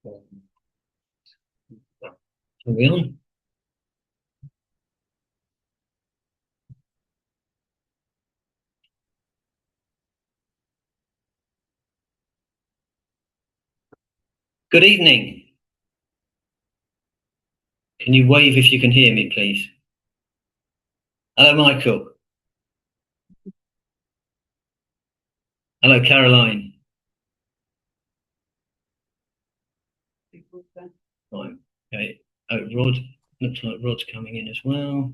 Are we on? Good evening. Can you wave if you can hear me, please? Hello, Michael. Hello, Caroline. Right. Okay. Oh, Rod. Looks like Rod's coming in as well.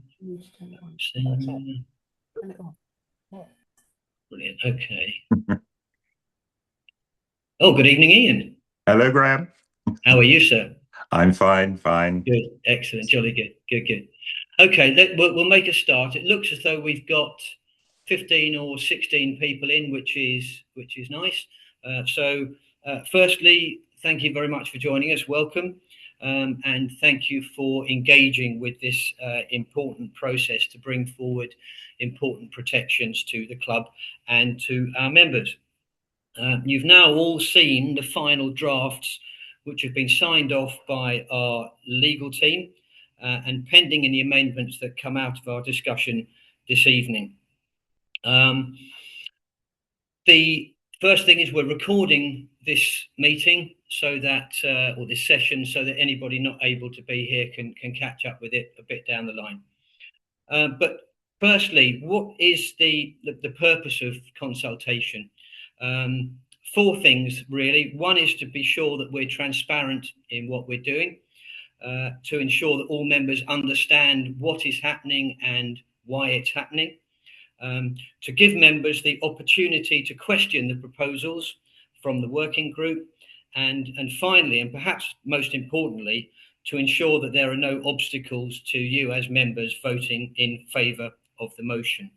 Brilliant. Okay. Oh, good evening, Ian. Hello, Graham. How are you, sir? I'm fine, fine. Good. Excellent. Jolly good. Good. Okay. We'll make a start. It looks as though we've got 15 or 16 people in, which is nice. Firstly, thank you very much for joining us. Welcome. And thank you for engaging with this important process to bring forward important protections to the club and to our members. You've now all seen the final drafts, which have been signed off by our legal team and pending any amendments that come out of our discussion this evening. The first thing is we're recording this meeting so that, or this session, so that anybody not able to be here can catch up with it a bit down the line. But firstly, what is the purpose of consultation? Four things really. One is to be sure that we're transparent in what we're doing, to ensure that all members understand what is happening and why it's happening, to give members the opportunity to question the proposals from the working group, and finally, and perhaps most importantly, to ensure that there are no obstacles to you as members voting in favour of the motion.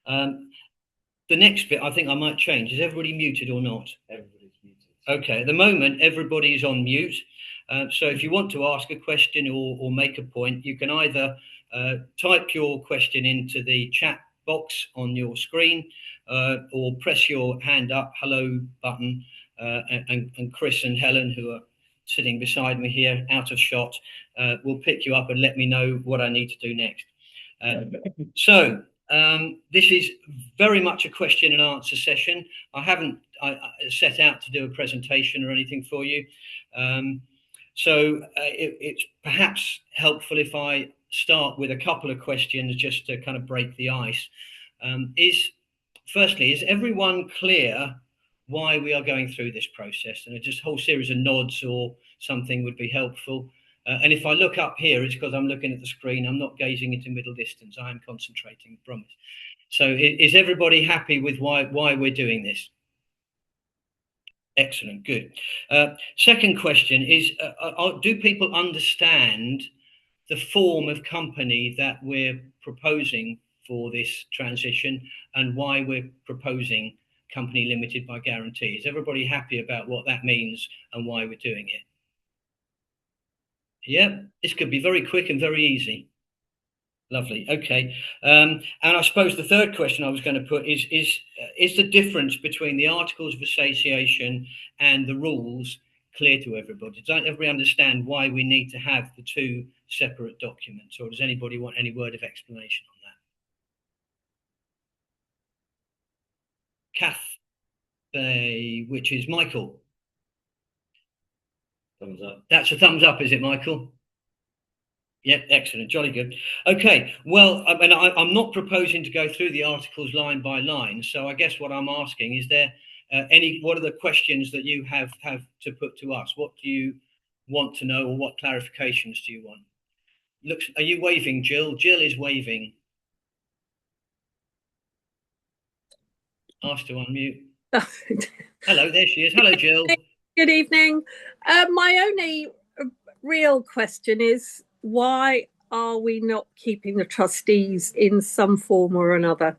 The next bit I think I might change. Is everybody muted or not? Everybody's muted. Okay, at the moment everybody is on mute. So if you want to ask a question or make a point, you can either type your question into the chat box on your screen or press your hand up, hello button, and Chris and Helen, who are sitting beside me here out of shot, will pick you up and let me know what I need to do next. This is very much a question and answer session. I haven't set out to do a presentation or anything for you. It's perhaps helpful if I start with a couple of questions just to kind of break the ice. Firstly, is everyone clear why we are going through this process? And just a whole series of nods or something would be helpful. And if I look up here, it's because I'm looking at the screen. I'm not gazing into middle distance. I am concentrating, I promise. So is everybody happy with why we're doing this? Excellent, good. Second question is, do people understand the form of company that we're proposing for this transition and why we're proposing company limited by guarantee? Is everybody happy about what that means and why we're doing it? Yeah, this could be very quick and very easy. Lovely. Okay. And I suppose the third question I was going to put is the difference between the Articles of Association and the rules clear to everybody? Does everybody understand why we need to have the two separate documents, or does anybody want any word of explanation on that? Kath, which is Michael. Thumbs up. That's a thumbs up, is it, Michael? Yeah, excellent, jolly good. Okay, well, I mean, I'm not proposing to go through the articles line by line, so I guess what I'm asking is there what are the questions that you have to put to us? What do you want to know, or what clarifications do you want? Are you waving, Jill? Jill is waving. Asked to unmute. Hello, there she is. Hello, Jill. Good evening. My only real question is, why are we not keeping the trustees in some form or another?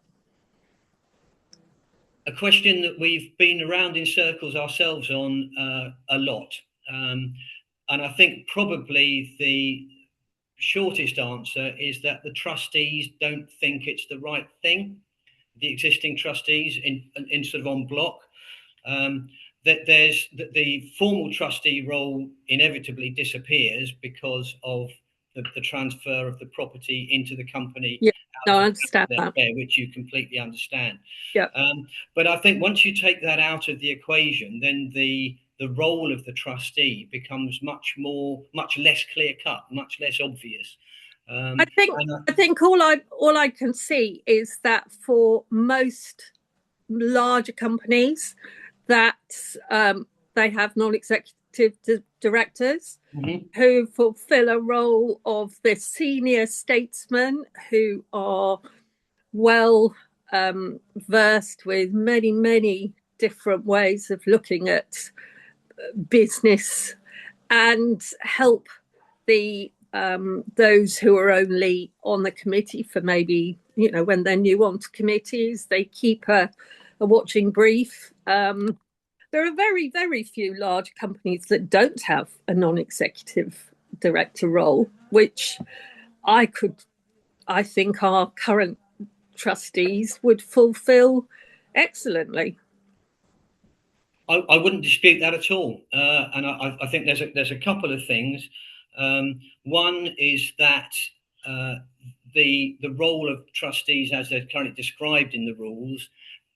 A question that we've been around in circles ourselves on a lot. And I think probably the shortest answer is that the trustees don't think it's the right thing, the existing trustees in sort of en bloc. that there's the formal trustee role inevitably disappears because of the transfer of the property into the company. Yeah, no, I understand that. Which you completely understand. Yeah. But I think once you take that out of the equation, then the role of the trustee becomes much less clear cut, much less obvious. I think all I can see is that for most larger companies, that they have non-executive directors who fulfill a role of the senior statesmen who are well versed with many different ways of looking at business and help the those who are only on the committee for maybe, when they're new onto committees, they keep a watching brief. There are very few large companies that don't have a non-executive director role, which I think our current trustees would fulfill excellently. I wouldn't dispute that at all, and I think there's a couple of things. One is that the role of trustees, as they're currently described in the rules,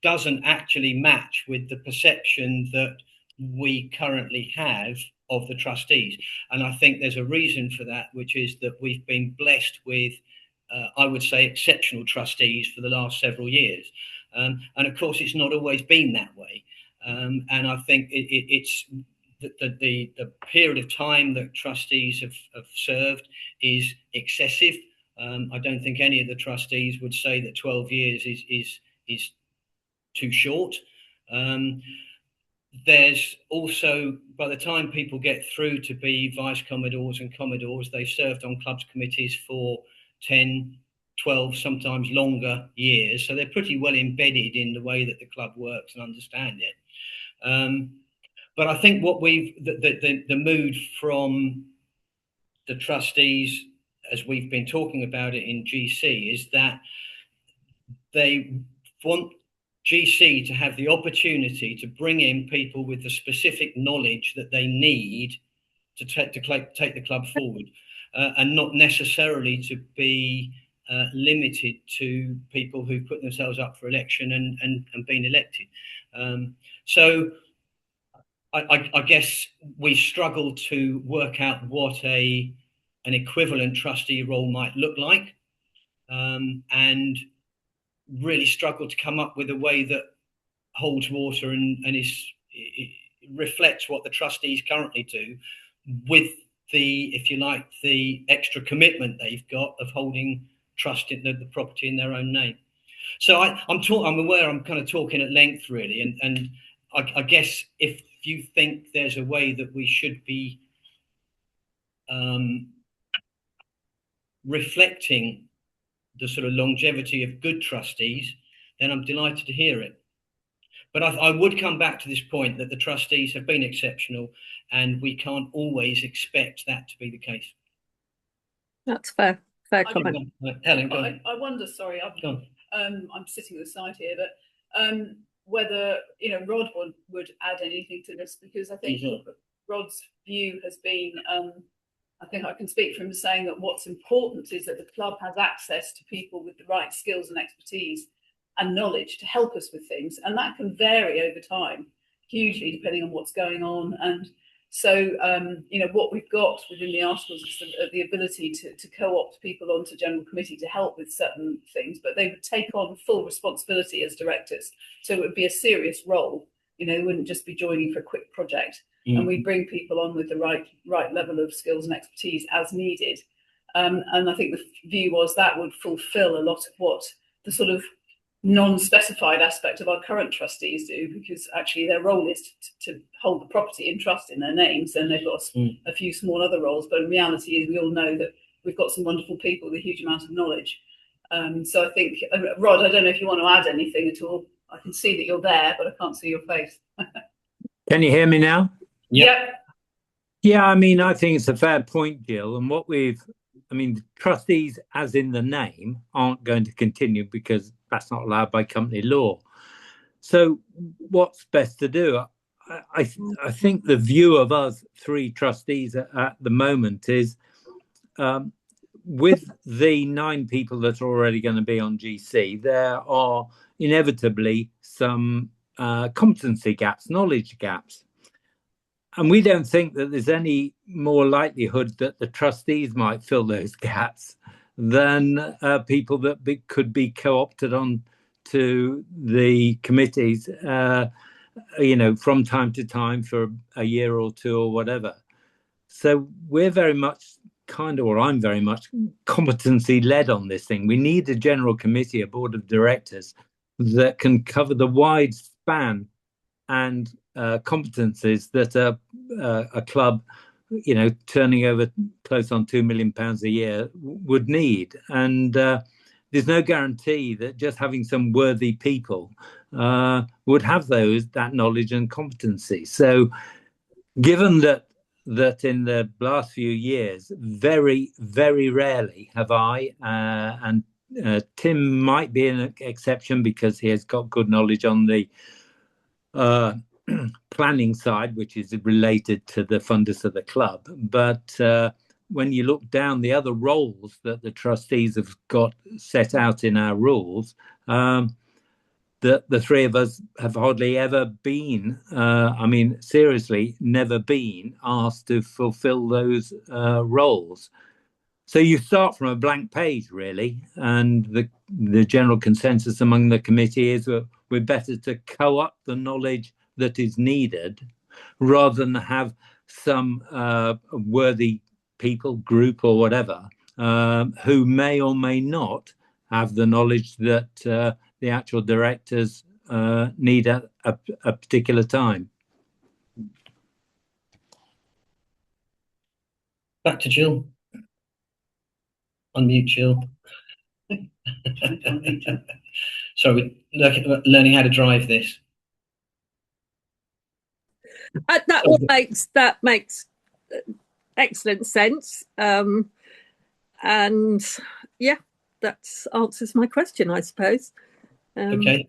doesn't actually match with the perception that we currently have of the trustees, and I think there's a reason for that, which is that we've been blessed with, I would say, exceptional trustees for the last several years, and of course it's not always been that way. And I think it's the period of time that trustees have served is excessive. I don't think any of the trustees would say that 12 years is too short. There's also, by the time people get through to be vice commodores and commodores, they've served on clubs committees for 10, 12, sometimes longer years. So they're pretty well embedded in the way that the club works and understand it. But I think what the mood from the trustees, as we've been talking about it in GC, is that they want GC to have the opportunity to bring in people with the specific knowledge that they need to take the club forward, and not necessarily to be limited to people who put themselves up for election and been elected. So I guess we struggle to work out what an equivalent trustee role might look like, and really struggle to come up with a way that holds water and it reflects what the trustees currently do, with the, if you like, the extra commitment they've got of holding trust in the property in their own name. So I'm aware I'm kind of talking at length, really, and I guess if you think there's a way that we should be reflecting the sort of longevity of good trustees, then I'm delighted to hear it. But I would come back to this point that the trustees have been exceptional, and we can't always expect that to be the case. That's fair comment. Helen, go on. I wonder, sorry, I'm sitting at the side here, but whether Rod would add anything to this, because I think Rod's view has been, I think I can speak for him, saying that what's important is that the club has access to people with the right skills and expertise and knowledge to help us with things, and that can vary over time hugely depending on what's going on. And so what we've got within the articles is the ability to co-opt people onto general committee to help with certain things, but they would take on full responsibility as directors, so it would be a serious role. They wouldn't just be joining for a quick project. And we bring people on with the right level of skills and expertise as needed. And I think the view was that would fulfill a lot of what the sort of non-specified aspect of our current trustees do, because actually their role is to hold the property in trust in their names, and they've got a few small other roles. But in reality, we all know that we've got some wonderful people with a huge amount of knowledge. So I think, Rod, I don't know if you want to add anything at all. I can see that you're there, but I can't see your face. Can you hear me now? Yep. Yeah, I think it's a fair point, Jill. And trustees, as in the name, aren't going to continue because that's not allowed by company law. So what's best to do? I think the view of us three trustees at the moment is, with the 9 people that are already going to be on GC, there are inevitably some competency gaps, knowledge gaps. And we don't think that there's any more likelihood that the trustees might fill those gaps than people that could be co-opted on to the committees, from time to time for a year or two or whatever. So we're very much I'm very much competency led on this thing. We need a general committee, a board of directors that can cover the wide span and competencies that a club, turning over close on £2 million a year would need. And there's no guarantee that just having some worthy people would have that knowledge and competency. So given that in the last few years, very, very rarely have I, and Tim might be an exception because he has got good knowledge on the planning side, which is related to the funders of the club. But when you look down the other roles that the trustees have got set out in our rules, the 3 of us have hardly ever been, seriously, never been asked to fulfill those roles. So you start from a blank page, really, and the general consensus among the committee is we're better to co-up the knowledge that is needed rather than have some worthy people, group or whatever, who may or may not have the knowledge that the actual directors need at a particular time. Back to Jill. Unmute Jill. So we're learning how to drive this. That makes excellent sense. And yeah, that answers my question, I suppose. Okay.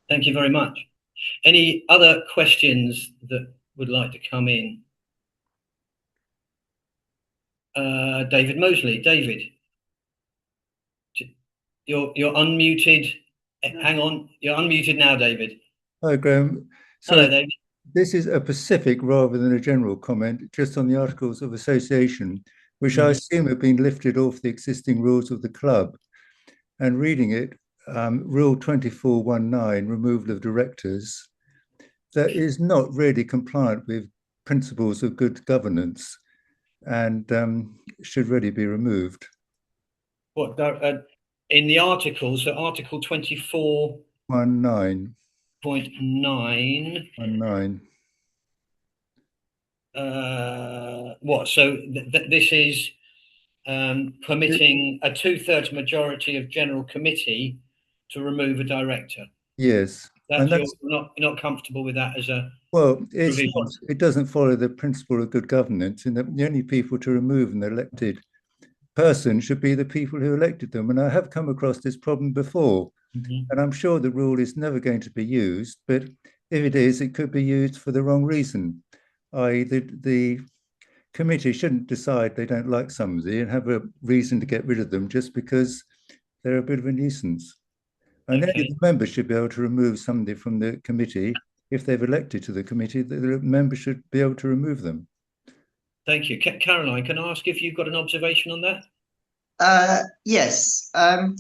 Thank you very much. Any other questions that would like to come in? David Mosley. David, you're unmuted. Hang on, you're unmuted now, David. Hi, Graham. So hello, David. This is a specific rather than a general comment, just on the Articles of Association, which I assume have been lifted off the existing rules of the club. And reading it, Rule 2419, removal of directors, that is not really compliant with principles of good governance and should really be removed. What, in the article, so Article 24.9. 19. What? So this is permitting a 2/3 majority of general committee to remove a director. Yes, and you're not comfortable with that as a it doesn't follow the principle of good governance, and the only people to remove an elected person should be the people who elected them. And I have come across this problem before, and I'm sure the rule is never going to be used, but if it is, it could be used for the wrong reason. The committee shouldn't decide they don't like somebody and have a reason to get rid of them just because they're a bit of a nuisance. And only the members should be able to remove somebody from the committee. If they've elected to the committee, the members should be able to remove them. Thank you. Caroline, can I ask if you've got an observation on that? Yes. I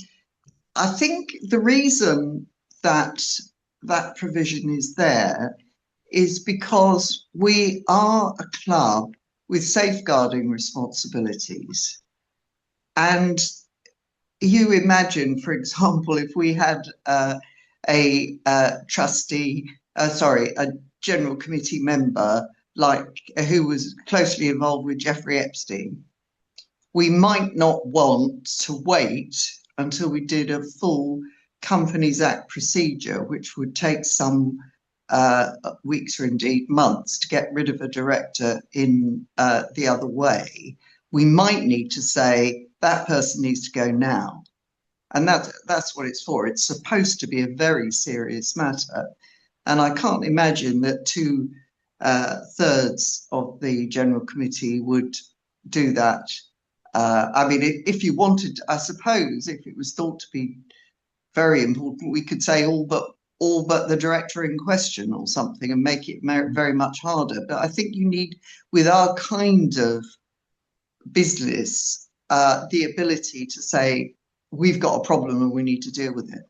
think the reason that that provision is there is because we are a club with safeguarding responsibilities. And you imagine, for example, if we had a general committee member who was closely involved with Jeffrey Epstein, we might not want to wait until we did a full Companies Act procedure, which would take some weeks or indeed months to get rid of a director in the other way. We might need to say that person needs to go now. And that's what it's for. It's supposed to be a very serious matter. And I can't imagine that two-thirds of the general committee would do that. I mean, if you wanted, I suppose, if it was thought to be very important, we could say all but the director in question or something, and make it very much harder. But I think you need, with our kind of business, the ability to say, we've got a problem and we need to deal with it.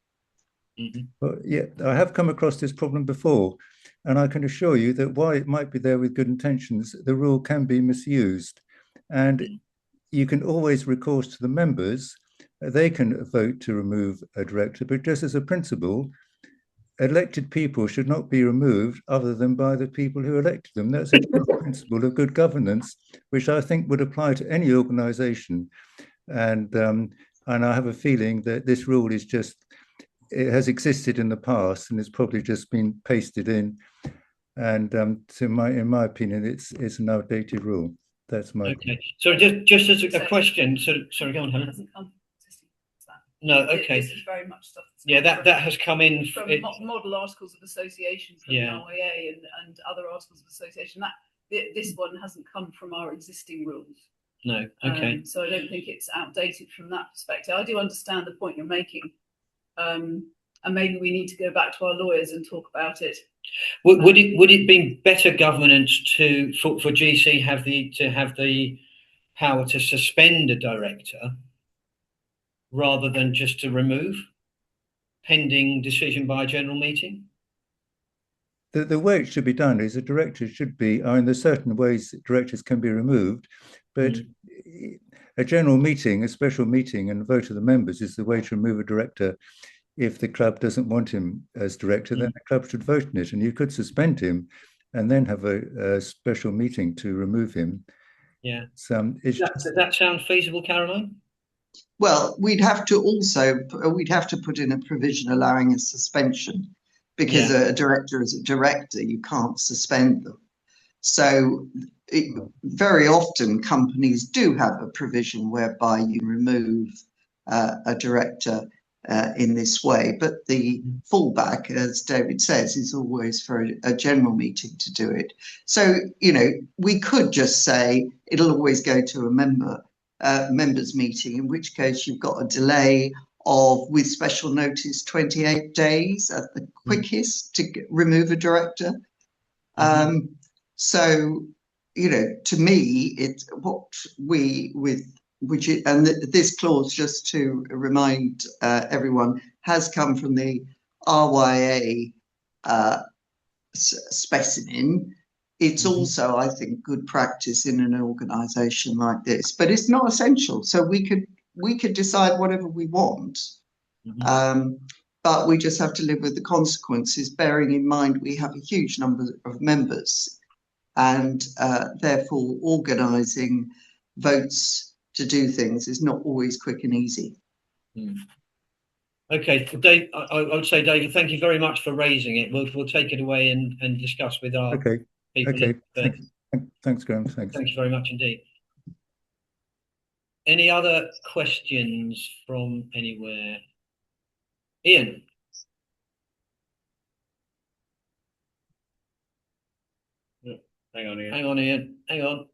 Mm-hmm. Well, yeah, I have come across this problem before, and I can assure you that while it might be there with good intentions, the rule can be misused. And you can always recourse to the members. They can vote to remove a director, but just as a principle, elected people should not be removed other than by the people who elected them. That's a principle of good governance, which I think would apply to any organisation. And I have a feeling that this rule is just, it has existed in the past and it's probably just been pasted in. And in my opinion, it's an outdated rule. That's my okay. So just as a question, so sorry, go on, Helen. No, okay. This is very much stuff. Yeah, that has come in from model articles of association from the RIA and other articles of association. This one hasn't come from our existing rules. No, okay. So I don't think it's outdated from that perspective. I do understand the point you're making, and maybe we need to go back to our lawyers and talk about it. Would it be better governance for GC have the power to suspend a director rather than just to remove, pending decision by a general meeting? The way it should be done is a director should be, I mean, there's certain ways that directors can be removed, but a general meeting, a special meeting and vote of the members is the way to remove a director. If the club doesn't want him as director, then the club should vote on it, and you could suspend him and then have a special meeting to remove him. Yeah. Does that sound feasible, Caroline? Well, we'd have to put in a provision allowing a suspension, because a director is a director, you can't suspend them. So very often companies do have a provision whereby you remove a director in this way, but the fallback, as David says, is always for a general meeting to do it. So, we could just say it'll always go to a members meeting, in which case you've got a delay of, with special notice, 28 days at the quickest to remove a director. So, to me, it's what and this clause, just to remind everyone, has come from the RYA specimen. It's also, I think, good practice in an organisation like this, but it's not essential. So we could decide whatever we want, but we just have to live with the consequences, bearing in mind we have a huge number of members, and therefore organising votes to do things is not always quick and easy. Okay, Dave, I would say, David, thank you very much for raising it. We'll take it away and discuss with our people. Okay. Thanks, Graham. Thanks. Thank you very much indeed. Any other questions from anywhere? Ian. Hang on, Ian. Hang on.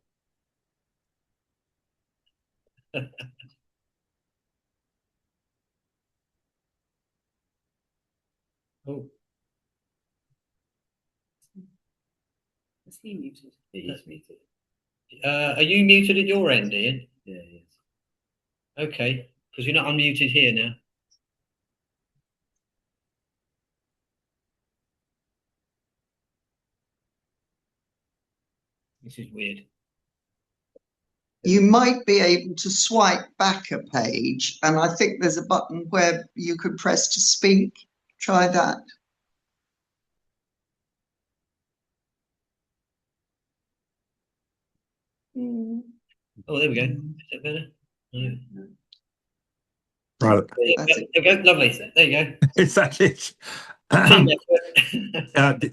Oh. Is he muted? He is muted. Are you muted at your end, Ian? Yeah, he is. Okay, because you're not unmuted here now. This is weird. You might be able to swipe back a page, and I think there's a button where you could press to speak. Try that. Oh, there we go. Is that better? No. Right. There you go. Lovely. There you go. Is that it?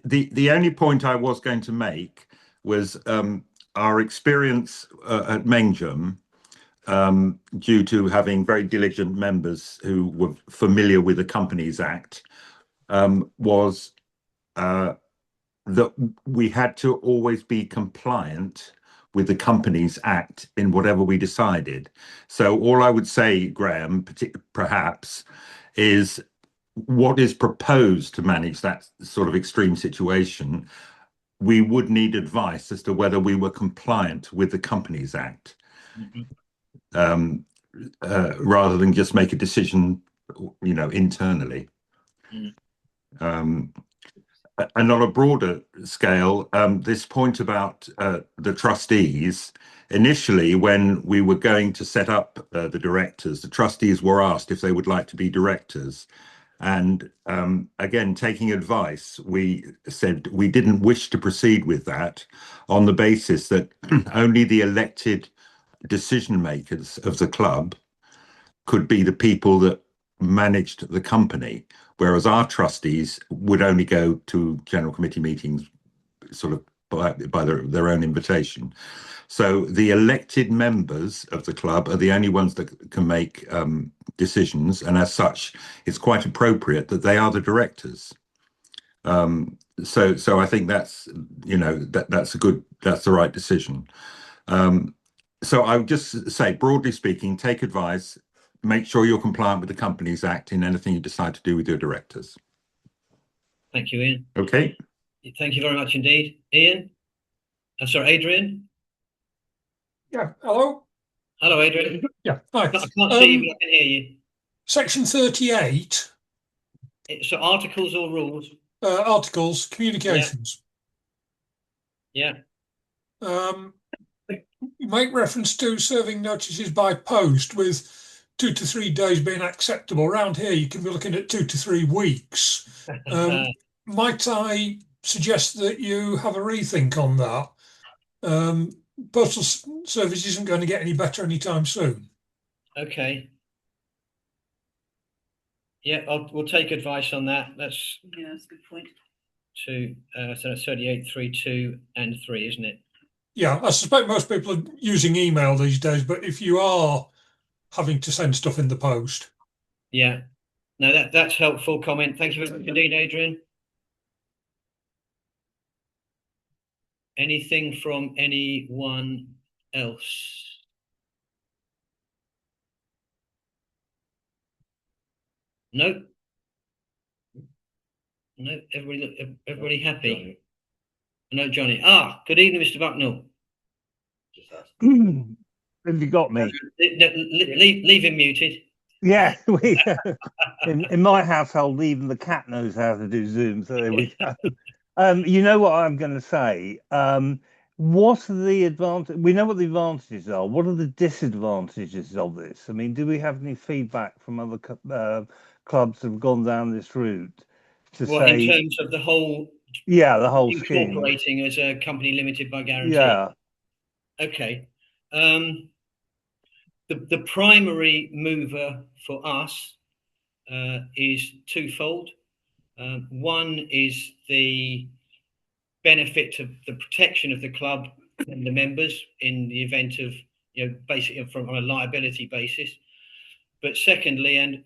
The only point I was going to make was our experience at Mengjum, due to having very diligent members who were familiar with the Companies Act, was that we had to always be compliant with the Companies Act in whatever we decided. So all I would say, Graham, perhaps, is what is proposed to manage that sort of extreme situation. We would need advice as to whether we were compliant with the Companies Act, rather than just make a decision, internally. And on a broader scale, this point about the trustees, initially when we were going to set up the directors, the trustees were asked if they would like to be directors. And again, taking advice, we said we didn't wish to proceed with that on the basis that only the elected decision makers of the club could be the people that managed the company, whereas our trustees would only go to general committee meetings sort of by their own invitation. So the elected members of the club are the only ones that can make decisions, and as such, it's quite appropriate that they are the directors. So I think that's that's the right decision. So I would just say, broadly speaking, take advice, make sure you're compliant with the Companies Act in anything you decide to do with your directors. Thank you, Ian. Okay. Thank you very much indeed. Ian? Sorry, Adrian? Yeah, hello? Hello, Adrian. Yeah, hi. I can't see you, but I can hear you. Section 38. So articles or rules? Articles, communications. Yeah. You make reference to serving notices by post with 2 to 3 days being acceptable. Around here, you can be looking at 2 to 3 weeks. Might I suggest that you have a rethink on that? Postal service isn't going to get any better anytime soon. Okay. Yeah, we'll take advice on that. That's a good point. So that's 38, 3, 2 and 3, isn't it? Yeah, I suspect most people are using email these days, but if you are having to send stuff in the post. Yeah. No, that's helpful comment. Thank you very much indeed, Adrian. Anything from anyone else? No. No. Everybody happy? Johnny. No, Johnny. Good evening, Mr. Bucknell. Have you got me? Leave him muted. Yeah, in my household, even the cat knows how to do Zoom. So there we go. You know what I'm going to say? What are the advantages? We know what the advantages are. What are the disadvantages of this? I mean, do we have any feedback from other clubs that have gone down this route to say in terms of the whole? Yeah, the whole scheme. Incorporating as a company limited by guarantee. Yeah. Okay. The primary mover for us is twofold. One is the benefit of the protection of the club and the members in the event of, basically from on a liability basis. But secondly, and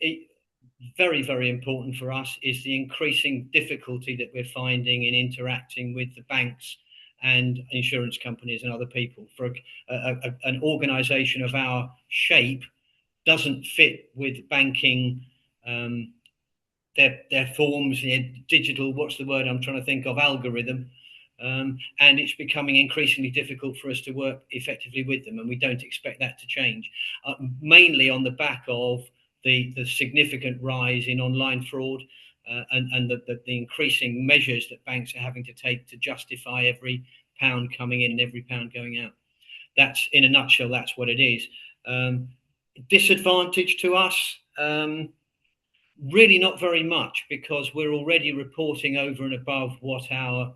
very, very important for us, is the increasing difficulty that we're finding in interacting with the banks and insurance companies and other people. For an organisation of our shape doesn't fit with banking, their forms, their digital, what's the word I'm trying to think of, algorithm, and it's becoming increasingly difficult for us to work effectively with them, and we don't expect that to change, mainly on the back of the significant rise in online fraud and the increasing measures that banks are having to take to justify every pound coming in and every pound going out. That's, in a nutshell, that's what it is. Disadvantage to us, really not very much, because we're already reporting over and above what our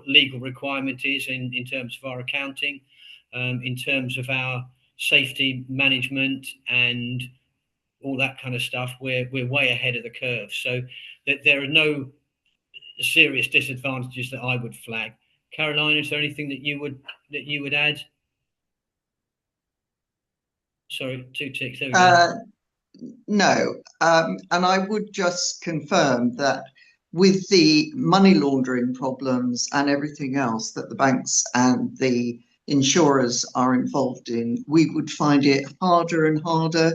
legal requirement is in terms of our accounting, in terms of our safety management and all that kind of stuff. We're way ahead of the curve, so that there are no serious disadvantages that I would flag. Caroline, is there anything that you would add? Sorry, 2 ticks. There we go. No, and I would just confirm that with the money laundering problems and everything else that the banks and the insurers are involved in, we would find it harder and harder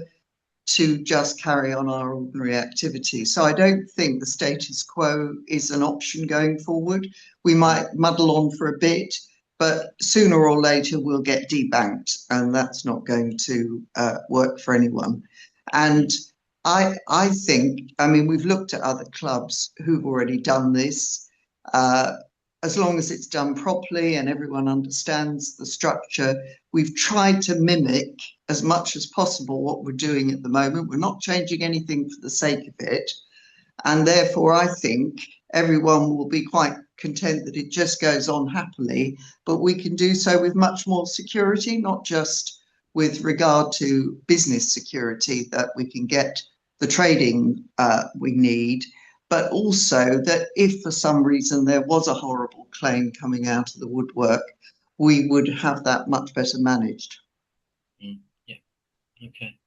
to just carry on our ordinary activity. So I don't think the status quo is an option going forward. We might muddle on for a bit, but sooner or later we'll get debanked, and that's not going to work for anyone. And I think, I mean, we've looked at other clubs who've already done this. As long as it's done properly and everyone understands the structure, we've tried to mimic as much as possible what we're doing at the moment. We're not changing anything for the sake of it. And therefore, I think everyone will be quite content that it just goes on happily, but we can do so with much more security, not just with regard to business security, that we can get the trading we need, but also that if for some reason there was a horrible claim coming out of the woodwork, we would have that much better managed. Yeah, okay.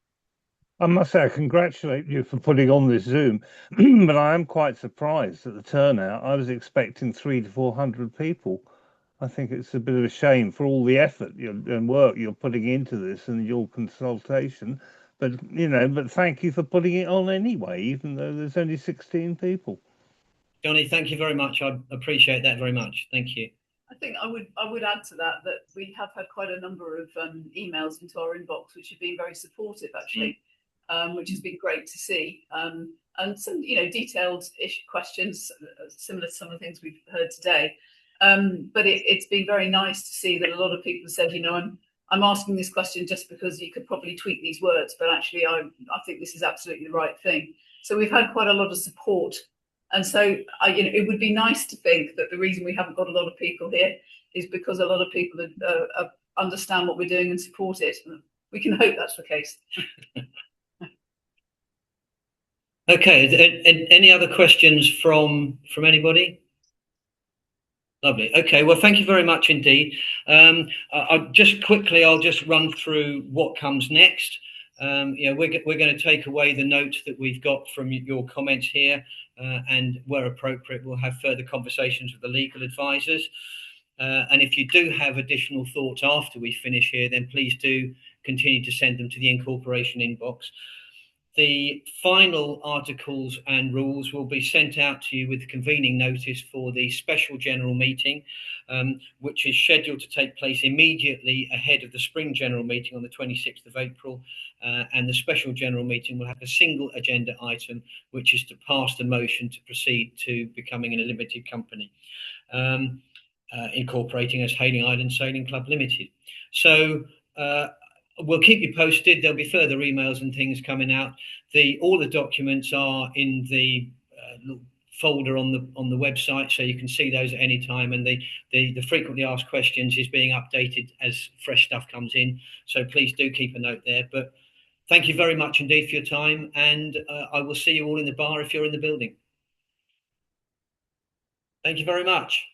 I must say, I congratulate you for putting on this Zoom, but I am quite surprised at the turnout. I was expecting 300 to 400 people. I think it's a bit of a shame for all the effort and work you're putting into this and your consultation. But, but thank you for putting it on anyway, even though there's only 16 people. Johnny, thank you very much. I appreciate that very much. Thank you. I think I would add to that we have had quite a number of emails into our inbox, which have been very supportive, actually, which has been great to see. And some, detailed-ish questions, similar to some of the things we've heard today. But it's been very nice to see that a lot of people have said, I'm asking this question just because you could probably tweak these words, but actually I think this is absolutely the right thing. So we've had quite a lot of support. And so, it would be nice to think that the reason we haven't got a lot of people here is because a lot of people understand what we're doing and support it. We can hope that's the case. Okay. Any other questions from anybody? Lovely. Okay. Well, thank you very much indeed. I'll just run through what comes next. We're going to take away the notes that we've got from your comments here, and where appropriate, we'll have further conversations with the legal advisors. And if you do have additional thoughts after we finish here, then please do continue to send them to the Incorporation inbox. The final articles and rules will be sent out to you with convening notice for the special general meeting, which is scheduled to take place immediately ahead of the spring general meeting on the 26th of April. And the special general meeting will have a single agenda item, which is to pass the motion to proceed to becoming a limited company, incorporating as Hayling Island Sailing Club Limited. So we'll keep you posted. There'll be further emails and things coming out. All the documents are in the folder on the website, so you can see those at any time. And the frequently asked questions is being updated as fresh stuff comes in. So please do keep a note there. But thank you very much indeed for your time, and I will see you all in the bar if you're in the building. Thank you very much.